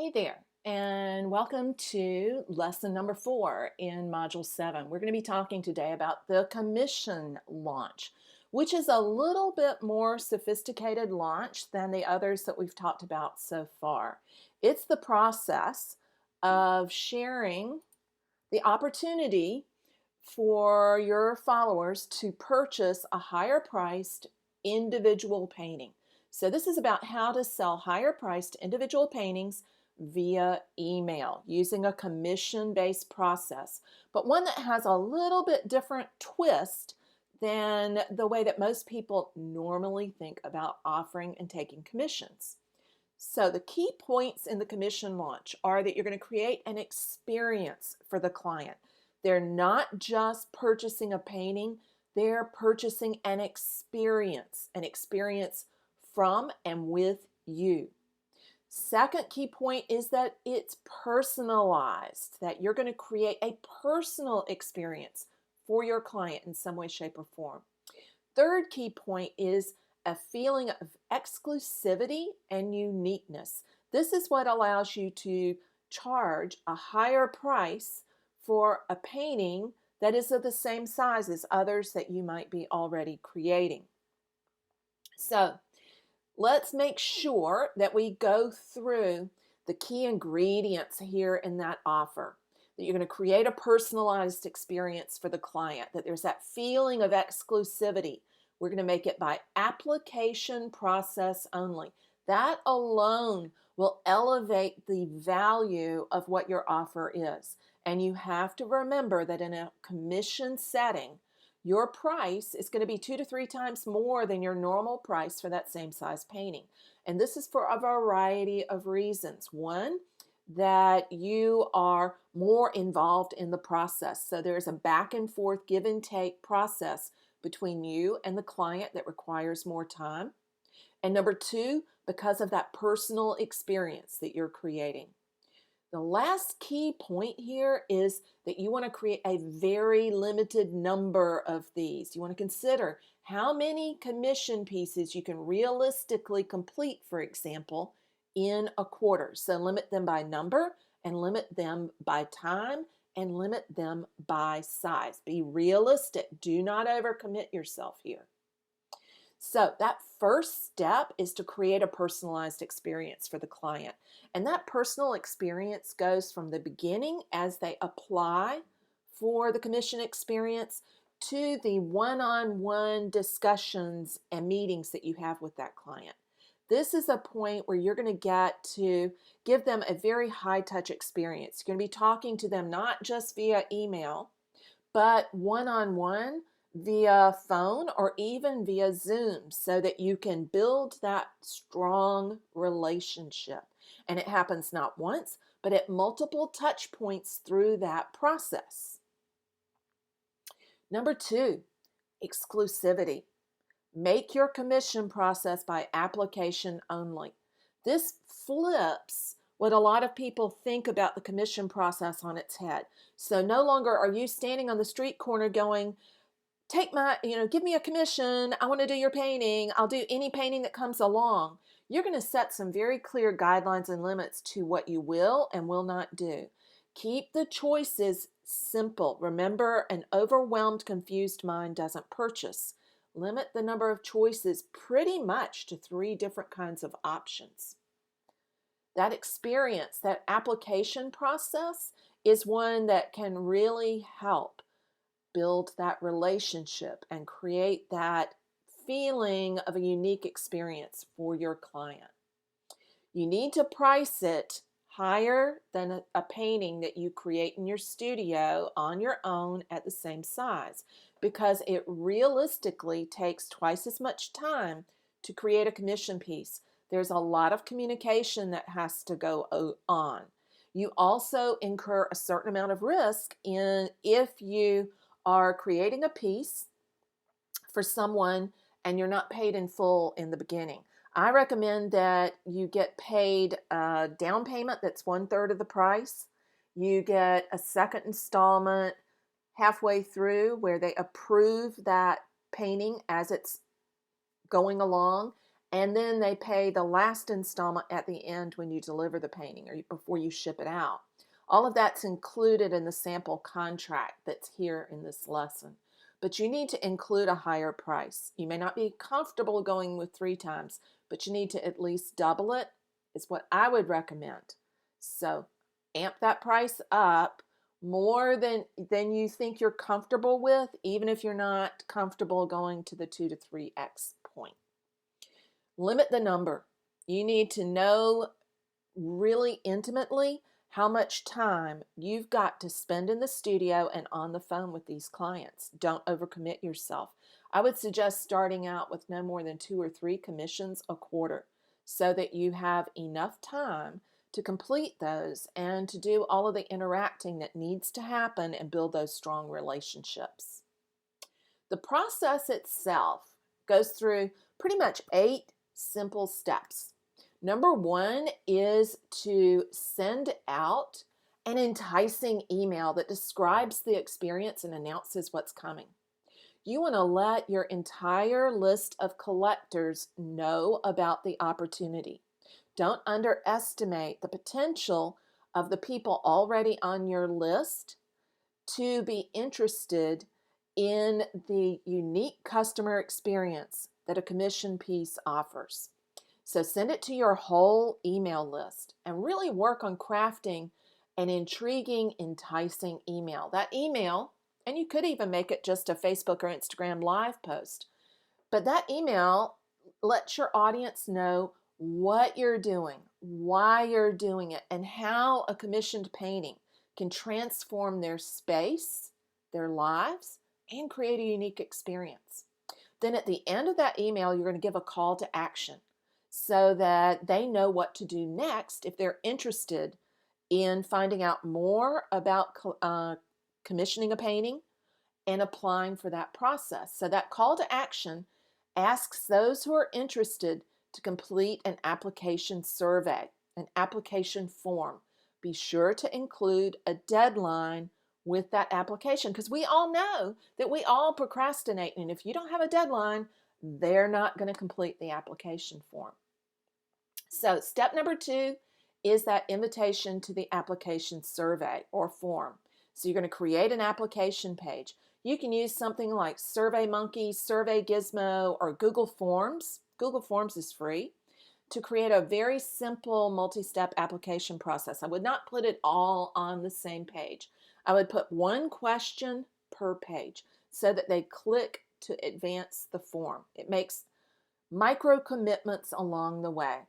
Hey there, and welcome to lesson number 4 in Module 7. We're going to be talking today about the commission launch, which is a little bit more sophisticated launch than the others that we've talked about so far. It's the process of sharing the opportunity for your followers to purchase a higher priced individual painting. So this is about how to sell higher priced individual paintings via email using a commission-based process, but one that has a little bit different twist than the way that most people normally think about offering and taking commissions. So the key points in the commission launch are that you're going to create an experience for the client. They're not just purchasing a painting, they're purchasing an experience from and with you. Second key point is that it's personalized, that you're going to create a personal experience for your client in some way, shape, or form. Third key point is a feeling of exclusivity and uniqueness. This is what allows you to charge a higher price for a painting that is of the same size as others that you might be already creating. So let's make sure that we go through the key ingredients here in that offer. That you're going to create a personalized experience for the client, that there's that feeling of exclusivity. We're going to make it by application process only. That alone will elevate the value of what your offer is. And you have to remember that in a commission setting, your price is going to be 2 to 3 times more than your normal price for that same size painting. And this is for a variety of reasons. One, that you are more involved in the process. So there's a back and forth give and take process between you and the client that requires more time. And number 2, because of that personal experience that you're creating. The last key point here is that you want to create a very limited number of these. You want to consider how many commission pieces you can realistically complete, for example, in a quarter. So limit them by number and limit them by time and limit them by size. Be realistic. Do not overcommit yourself here. So that first step is to create a personalized experience for the client. And that personal experience goes from the beginning as they apply for the commission experience to the one-on-one discussions and meetings that you have with that client. This is a point where you're going to get to give them a very high-touch experience. You're going to be talking to them not just via email, but one-on-one via phone or even via Zoom so that you can build that strong relationship. And it happens not once, but at multiple touch points through that process. Number 2, exclusivity. Make your commission process by application only. This flips what a lot of people think about the commission process on its head. So no longer are you standing on the street corner going, take my, give me a commission. I want to do your painting. I'll do any painting that comes along. You're going to set some very clear guidelines and limits to what you will and will not do. Keep the choices simple. Remember, an overwhelmed, confused mind doesn't purchase. Limit the number of choices pretty much to 3 different kinds of options. That experience, that application process is one that can really help build that relationship and create that feeling of a unique experience for your client. You need to price it higher than a painting that you create in your studio on your own at the same size, because it realistically takes twice as much time to create a commission piece. There's a lot of communication that has to go on. You also incur a certain amount of risk if you are creating a piece for someone and you're not paid in full in the beginning. I recommend that you get paid a down payment that's 1/3 of the price. You get a second installment halfway through where they approve that painting as it's going along, and then they pay the last installment at the end when you deliver the painting or before you ship it out. All of that's included in the sample contract that's here in this lesson. But you need to include a higher price. You may not be comfortable going with 3 times, but you need to at least double it, is what I would recommend. So amp that price up more than you think you're comfortable with, even if you're not comfortable going to the 2 to 3x point. Limit the number. You need to know really intimately how much time you've got to spend in the studio and on the phone with these clients. Don't overcommit yourself. I would suggest starting out with no more than 2 or 3 commissions a quarter so that you have enough time to complete those and to do all of the interacting that needs to happen and build those strong relationships. The process itself goes through pretty much 8 simple steps. Number 1 is to send out an enticing email that describes the experience and announces what's coming. You want to let your entire list of collectors know about the opportunity. Don't underestimate the potential of the people already on your list to be interested in the unique customer experience that a commission piece offers. So send it to your whole email list and really work on crafting an intriguing, enticing email. That email, and you could even make it just a Facebook or Instagram live post, but that email lets your audience know what you're doing, why you're doing it, and how a commissioned painting can transform their space, their lives, and create a unique experience. Then at the end of that email, you're going to give a call to action so that they know what to do next if they're interested in finding out more about commissioning a painting and applying for that process. So that call to action asks those who are interested to complete an application survey, an application form. Be sure to include a deadline with that application because we all know that we all procrastinate, and if you don't have a deadline, they're not going to complete the application form. So step number 2 is that invitation to the application survey or form. So you're going to create an application page. You can use something like SurveyMonkey, Survey Gizmo, or Google Forms. Google Forms is free to create a very simple multi-step application process. I would not put it all on the same page. I would put 1 question per page so that they click to advance the form. It makes micro commitments along the way.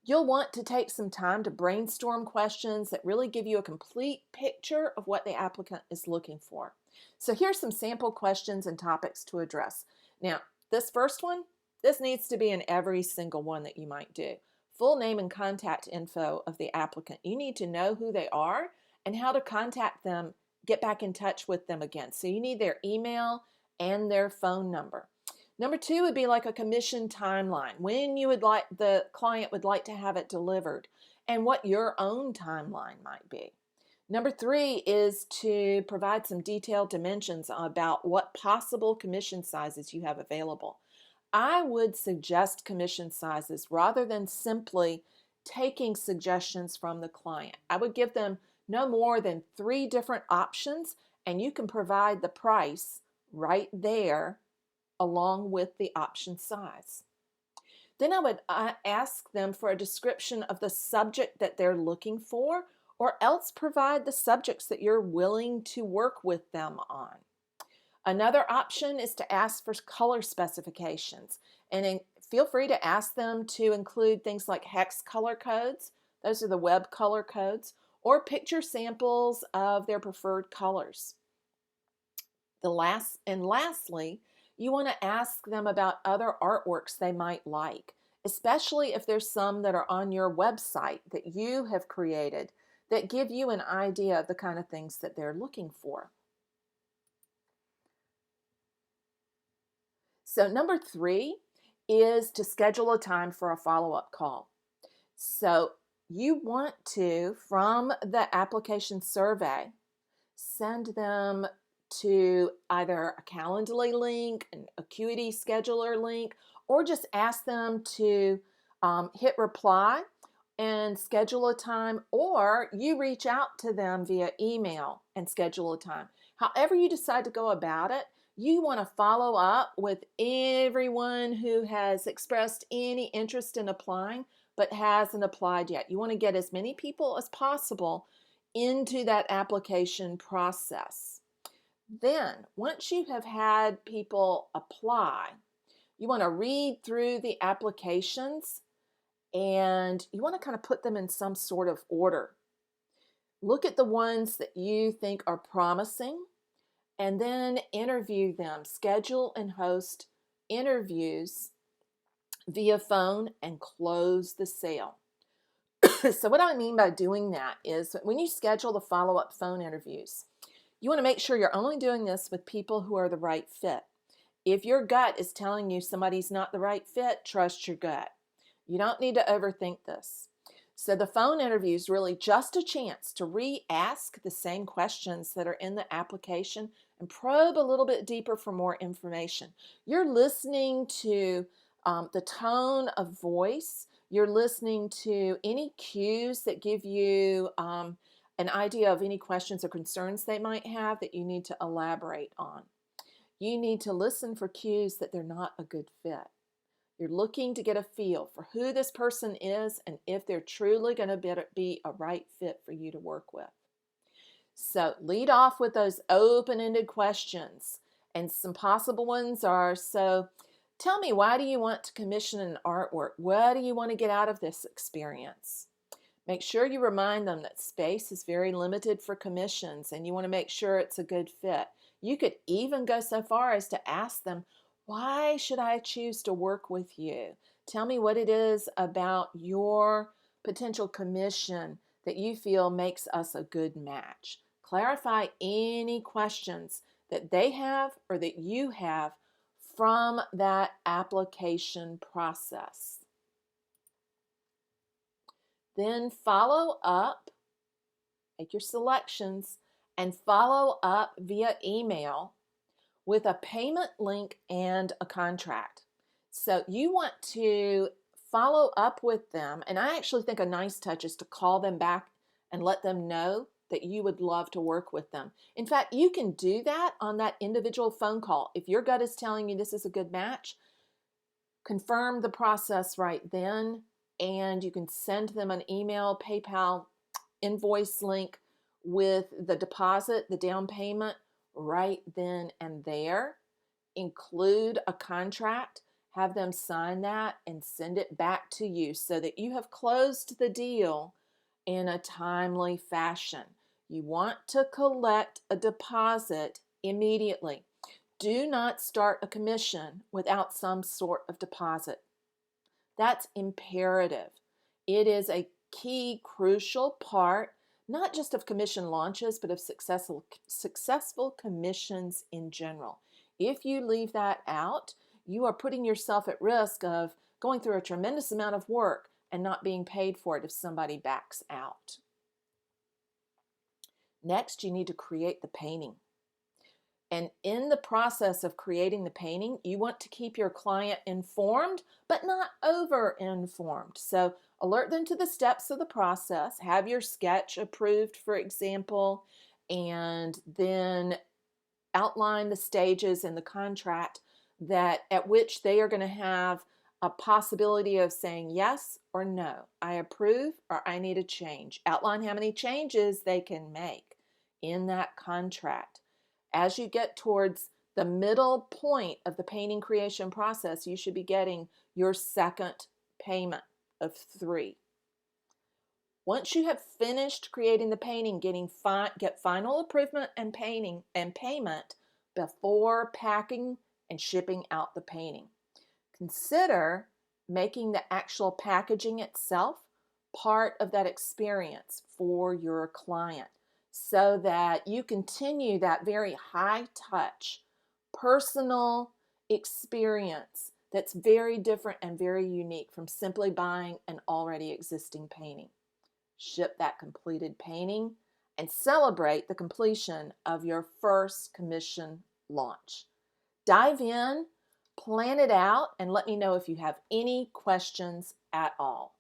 You'll want to take some time to brainstorm questions that really give you a complete picture of what the applicant is looking for. So here's some sample questions and topics to address. Now, this first one, this needs to be in every single one that you might do. Full name and contact info of the applicant. You need to know who they are and how to contact them, get back in touch with them again. So you need their email and their phone number. Number 2 would be like a commission timeline, when you would like the client would like to have it delivered and what your own timeline might be. Number 3 is to provide some detailed dimensions about what possible commission sizes you have available. I would suggest commission sizes rather than simply taking suggestions from the client. I would give them no more than 3 different options, and you can provide the price right there along with the option size. Then I would ask them for a description of the subject that they're looking for, or else provide the subjects that you're willing to work with them on. Another option is to ask for color specifications, and feel free to ask them to include things like hex color codes, those are the web color codes, or picture samples of their preferred colors. Lastly, you want to ask them about other artworks they might like, especially if there's some that are on your website that you have created that give you an idea of the kind of things that they're looking for. So number 3 is to schedule a time for a follow-up call. So you want to, from the application survey, send them to either a Calendly link, an Acuity scheduler link, or just ask them to hit reply and schedule a time, or you reach out to them via email and schedule a time. However you decide to go about it, you want to follow up with everyone who has expressed any interest in applying but hasn't applied yet. You want to get as many people as possible into that application process. Then, once you have had people apply, you want to read through the applications and you want to kind of put them in some sort of order. Look at the ones that you think are promising and then interview them. Schedule and host interviews via phone and close the sale. So what I mean by doing that is when you schedule the follow-up phone interviews, you want to make sure you're only doing this with people who are the right fit. If your gut is telling you somebody's not the right fit, trust your gut. You don't need to overthink this. So the phone interview is really just a chance to re-ask the same questions that are in the application and probe a little bit deeper for more information. You're listening to the tone of voice. You're listening to any cues that give you an idea of any questions or concerns they might have that you need to elaborate on. You need to listen for cues that they're not a good fit. You're looking to get a feel for who this person is and if they're truly going to be a right fit for you to work with. So lead off with those open-ended questions. And some possible ones are, so tell me, why do you want to commission an artwork? What do you want to get out of this experience? Make sure you remind them that space is very limited for commissions and you want to make sure it's a good fit. You could even go so far as to ask them, why should I choose to work with you? Tell me what it is about your potential commission that you feel makes us a good match. Clarify any questions that they have or that you have from that application process. Then follow up, make your selections, and follow up via email with a payment link and a contract. So you want to follow up with them, and I actually think a nice touch is to call them back and let them know that you would love to work with them. In fact, you can do that on that individual phone call. If your gut is telling you this is a good match, confirm the process right then, and you can send them an email, PayPal invoice link with the deposit, the down payment, right then and there. Include a contract, have them sign that and send it back to you so that you have closed the deal in a timely fashion. You want to collect a deposit immediately. Do not start a commission without some sort of deposit. That's imperative. It is a key, crucial part, not just of commission launches, but of successful commissions in general. If you leave that out, you are putting yourself at risk of going through a tremendous amount of work and not being paid for it if somebody backs out. Next, you need to create the painting. And in the process of creating the painting, you want to keep your client informed, but not over-informed. So alert them to the steps of the process, have your sketch approved, for example, and then outline the stages in the contract that at which they are going to have a possibility of saying yes or no, I approve or I need a change. Outline how many changes they can make in that contract. As you get towards the middle point of the painting creation process, you should be getting your second payment of 3. Once you have finished creating the painting, get final approval and payment before packing and shipping out the painting. Consider making the actual packaging itself part of that experience for your client so that you continue that very high touch, personal experience that's very different and very unique from simply buying an already existing painting. Ship that completed painting and celebrate the completion of your first commission launch. Dive in, Plan it out and let me know if you have any questions at all.